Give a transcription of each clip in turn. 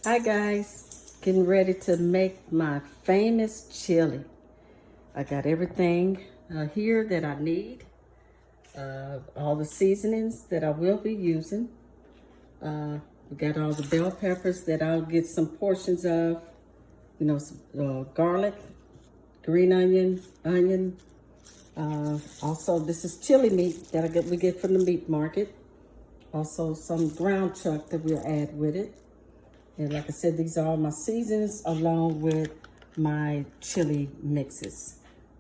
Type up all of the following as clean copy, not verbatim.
Hi guys, getting ready to make my famous chili. I got everything here that I need, all the seasonings that I will be using. We got all the bell peppers that I'll get some portions of, garlic, green onion. Also, this is chili meat that we get from the meat market. Also, some ground chuck that we'll add with it. And like I said, these are all my seasons along with my chili mixes.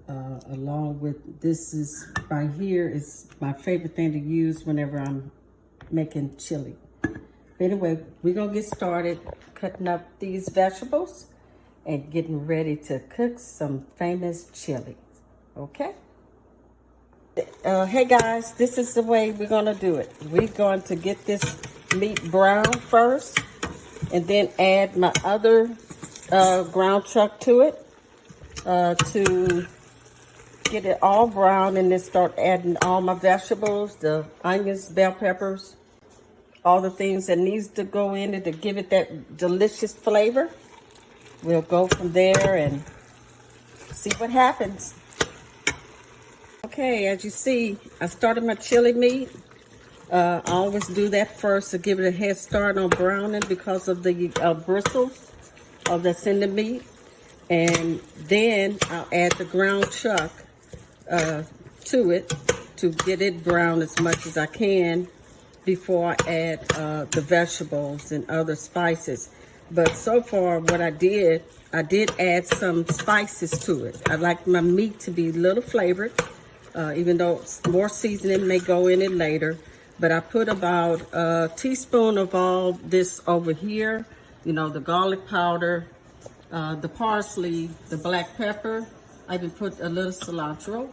Along with this is right here is my favorite thing to use whenever I'm making chili. Anyway, we're gonna get started cutting up these vegetables and getting ready to cook some famous chili. Okay? Hey guys, this is the way we're gonna do it. We're going to get this meat brown first, and then add my other ground chuck to it to get it all brown, and then start adding all my vegetables, the onions, bell peppers, all the things that needs to go in it to give it that delicious flavor. We'll go from there and see what happens. Okay, as you see, I started my chili meat. I always do that first to give it a head start on browning because of the bristles that's in the meat. And then I'll add the ground chuck to it to get it brown as much as I can before I add the vegetables and other spices. But so far what I did add some spices to it. I like my meat to be a little flavored, even though more seasoning may go in it later. But I put about a teaspoon of all this over here. You know, the garlic powder, the parsley, the black pepper. I even put a little cilantro,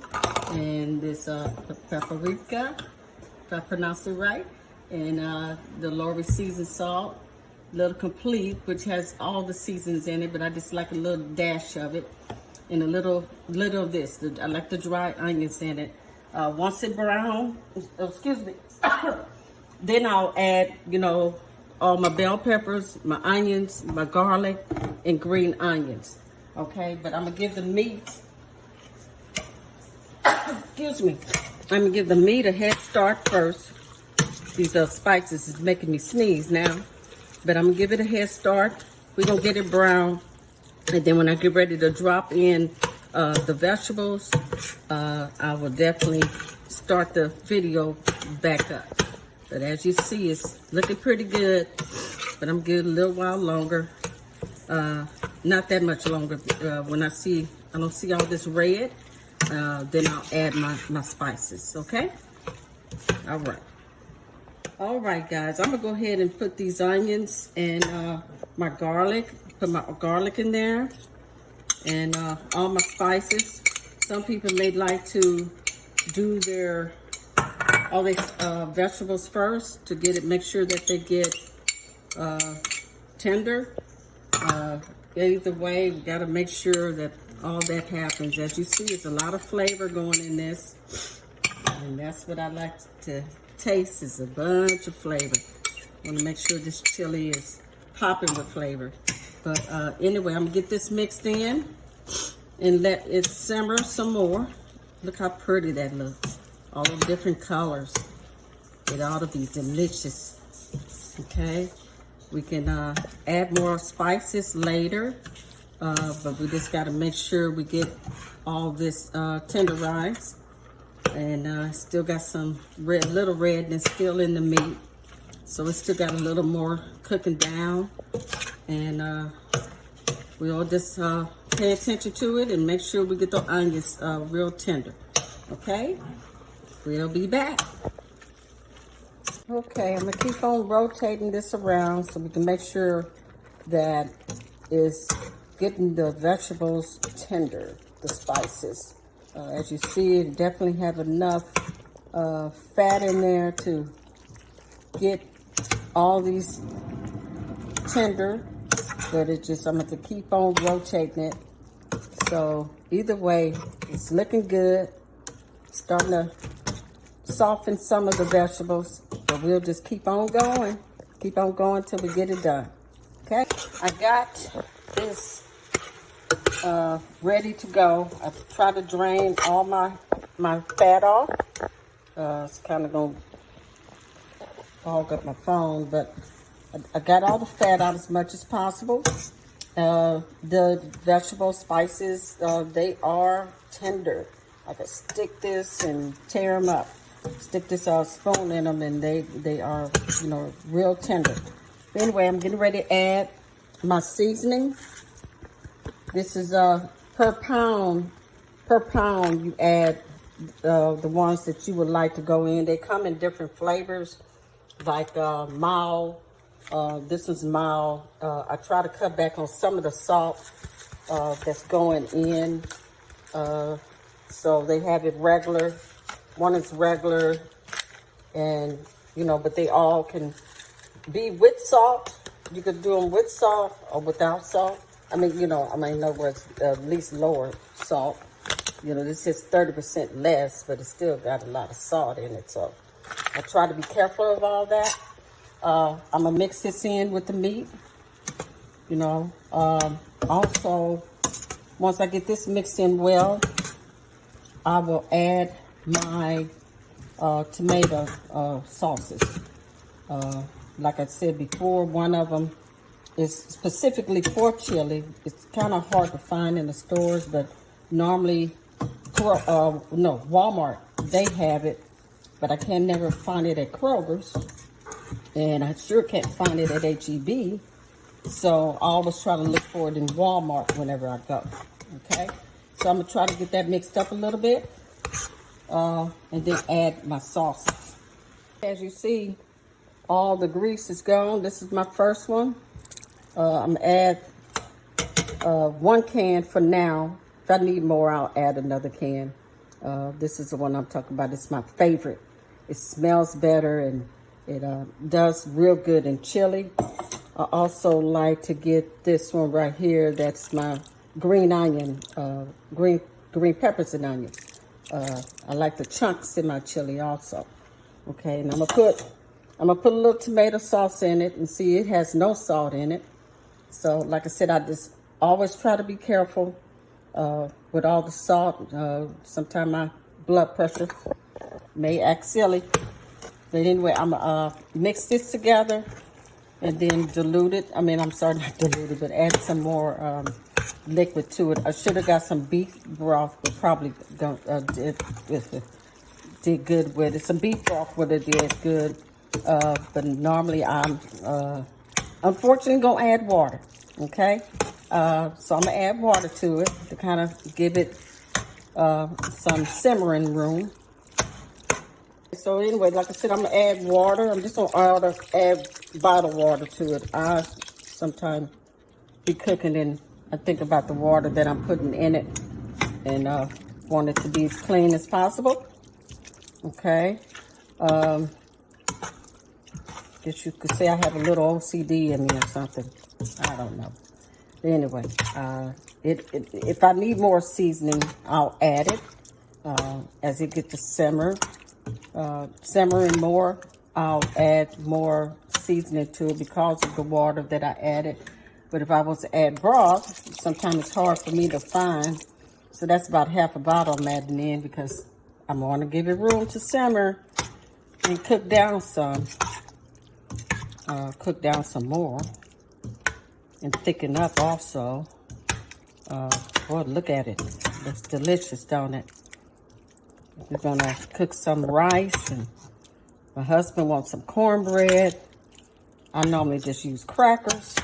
and this paprika, if I pronounce it right, and the Lori seasoned salt, little complete, which has all the seasons in it, but I just like a little dash of it, and a little of this. I like the dry onions in it. Once it brown, excuse me, then I'll add, all my bell peppers, my onions, my garlic, and green onions. Okay, but I'm gonna give the meat, excuse me, I'm gonna give the meat a head start first. These spices is making me sneeze now, but I'm gonna give it a head start. We're gonna get it brown, and then when I get ready to drop in the vegetables, I will definitely start the video back up. But as you see, it's looking pretty good, but I'm good a little while longer. Not that much longer. When I don't see all this red, then I'll add my spices, okay? All right, guys, I'm gonna go ahead and put these onions and my garlic, put my garlic in there, and all my spices. Some people may like to do all these vegetables first to make sure that they get tender. Either way, we gotta make sure that all that happens. As you see, there's a lot of flavor going in this, and that's what I like to taste, is a bunch of flavor. I wanna make sure this chili is popping with flavor. But anyway, I'm gonna get this mixed in and let it simmer some more. Look how pretty that looks. All the different colors. It ought to be delicious. Okay, we can add more spices later, but we just got to make sure we get all this tenderized. And still got some little redness still in the meat, so it's still got a little more cooking down. And we'll just pay attention to it and make sure we get the onions real tender. Okay, we'll be back. Okay, I'm gonna keep on rotating this around so we can make sure that it's getting the vegetables tender, the spices. As you see, it definitely have enough fat in there to get all these tender, but I'm going to keep on rotating it. So either way, it's looking good. Starting to soften some of the vegetables, but we'll just keep on going till we get it done. Okay, I got this ready to go. I try to drain all my fat off. It's kind of gonna fog up my phone, but I got all the fat out as much as possible. The vegetable spices, they are tender. I can stick this and tear them up. Stick this spoon in them, and they are, real tender. But anyway, I'm getting ready to add my seasoning. This is per pound. Per pound, you add the ones that you would like to go in. They come in different flavors, like mild. This is mild. I try to cut back on some of the salt that's going in. So they have it regular. One is regular, and but they all can be with salt. You could do them with salt or without salt. In other words, at least lower salt. This is 30% less, but it's still got a lot of salt in it. So I try to be careful of all that. I'm gonna mix this in with the meat. Also, once I get this mixed in well, I will add my tomato sauces. Like I said before, one of them is specifically for chili. It's kind of hard to find in the stores, but normally, Walmart, they have it, but I can never find it at Kroger's, and I sure can't find it at H-E-B, so I always try to look for it in Walmart whenever I go, okay? So I'm going to try to get that mixed up a little bit, and then add my sauces. As you see, all the grease is gone. This is my first one. I'm going to add 1 can for now. If I need more, I'll add another can. This is the one I'm talking about. It's my favorite. It smells better, and it does real good in chili. I also like to get this one right here. That's my green onion, green peppers and onions. I like the chunks in my chili also. Okay, and I'm gonna put a little tomato sauce in it, and see, it has no salt in it. So, like I said, I just always try to be careful with all the salt. Sometimes my blood pressure may act silly. But anyway, I'm gonna mix this together and then dilute it. I'm sorry, not dilute it, but add some more liquid to it. I should have got some beef broth, but probably did good with it. Some beef broth would have did good. But normally I'm unfortunately gonna add water. Okay, so I'm gonna add water to it to kind of give it some simmering room. So anyway, like I said, I'm gonna add water. I'm just gonna add bottled water to it. I sometimes be cooking and I think about the water that I'm putting in it, and want it to be as clean as possible. Okay. Guess you could say I have a little OCD in me or something. I don't know. But anyway, if I need more seasoning, I'll add it as it gets to simmering more. I'll add more seasoning to it because of the water that I added. But if I was to add broth, sometimes it's hard for me to find. So that's about half a bottle I'm adding in, because I'm going to give it room to simmer and cook down some. Cook down some more and thicken up also. Boy, look at it. It's delicious, don't it? We're gonna cook some rice, and my husband wants some cornbread. I normally just use crackers,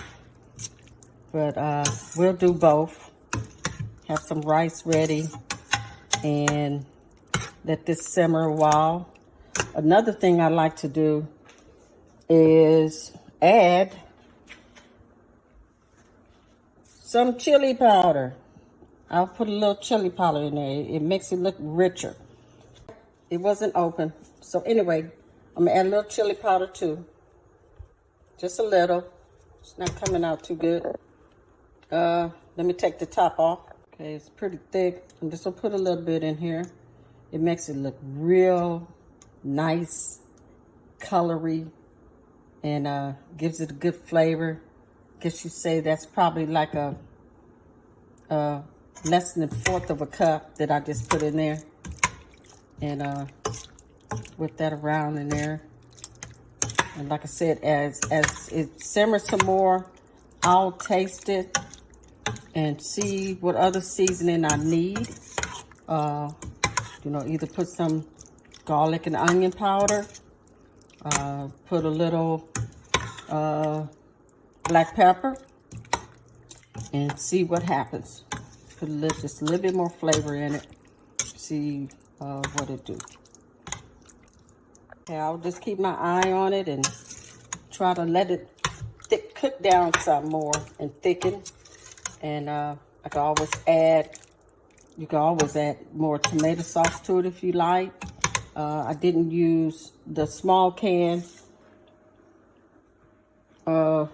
but we'll do both. Have some rice ready and let this simmer a while. Another thing I like to do is add some chili powder. I'll put a little chili powder in there. It makes it look richer. It wasn't open. So anyway, I'm gonna add a little chili powder too. Just a little. It's not coming out too good. Let me take the top off. Okay, it's pretty thick. I'm just gonna put a little bit in here. It makes it look real nice, colory, and gives it a good flavor. guess you say that's probably like a less than a fourth of a cup that I just put in there. And whip that around in there. And like I said, as it simmers some more, I'll taste it and see what other seasoning I need. You know, either put some garlic and onion powder, put a little black pepper, and see what happens. Put just a little bit more flavor in it. See what it do. Okay, I'll just keep my eye on it and try to let it cook down some more and thicken. And I can always add, you can always add more tomato sauce to it if you like. I didn't use the small can of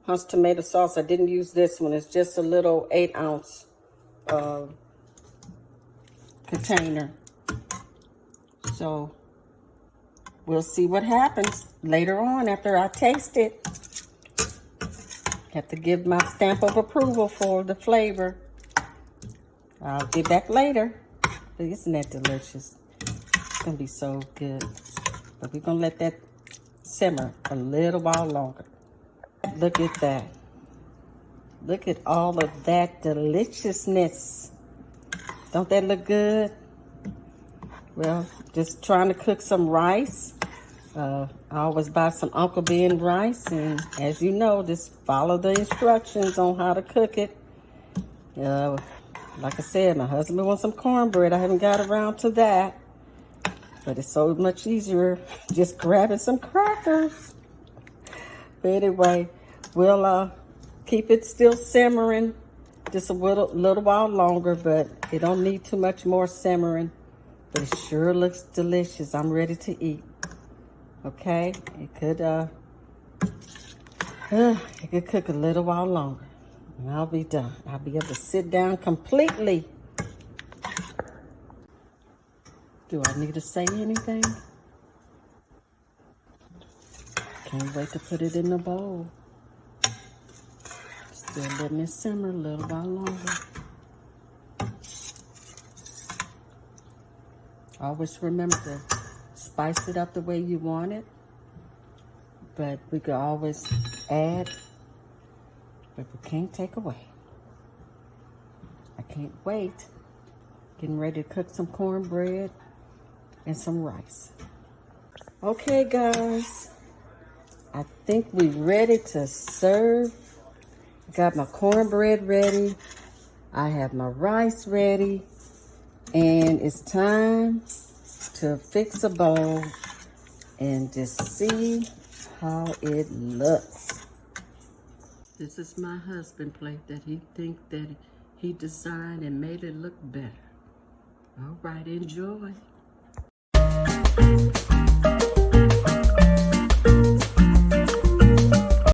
Hunt's tomato sauce. I didn't use this one. It's just a little 8-ounce container. So we'll see what happens later on after I taste it. Have to give my stamp of approval for the flavor. I'll get back later. But isn't that delicious? It's gonna be so good. But we're gonna let that simmer a little while longer. Look at that. Look at all of that deliciousness. Don't that look good? Well, just trying to cook some rice. I always buy some Uncle Ben rice, and as you know, just follow the instructions on how to cook it. Like I said, my husband wants some cornbread. I haven't got around to that, but it's so much easier just grabbing some crackers. But anyway, we'll keep it still simmering just a little while longer, but it don't need too much more simmering. But it sure looks delicious. I'm ready to eat. Okay, it could cook a little while longer, and I'll be done. I'll be able to sit down completely. Do I need to say anything? Can't wait to put it in the bowl. Still letting it simmer a little while longer. Always remember to spice it up the way you want it, but we could always add, but we can't take away. I can't wait. Getting ready to cook some cornbread and some rice. Okay, guys, I think we're ready to serve. Got my cornbread ready. I have my rice ready. And it's time to fix a bowl and just see how it looks. This is my husband plate that he think that he designed and made it look better. All right, enjoy.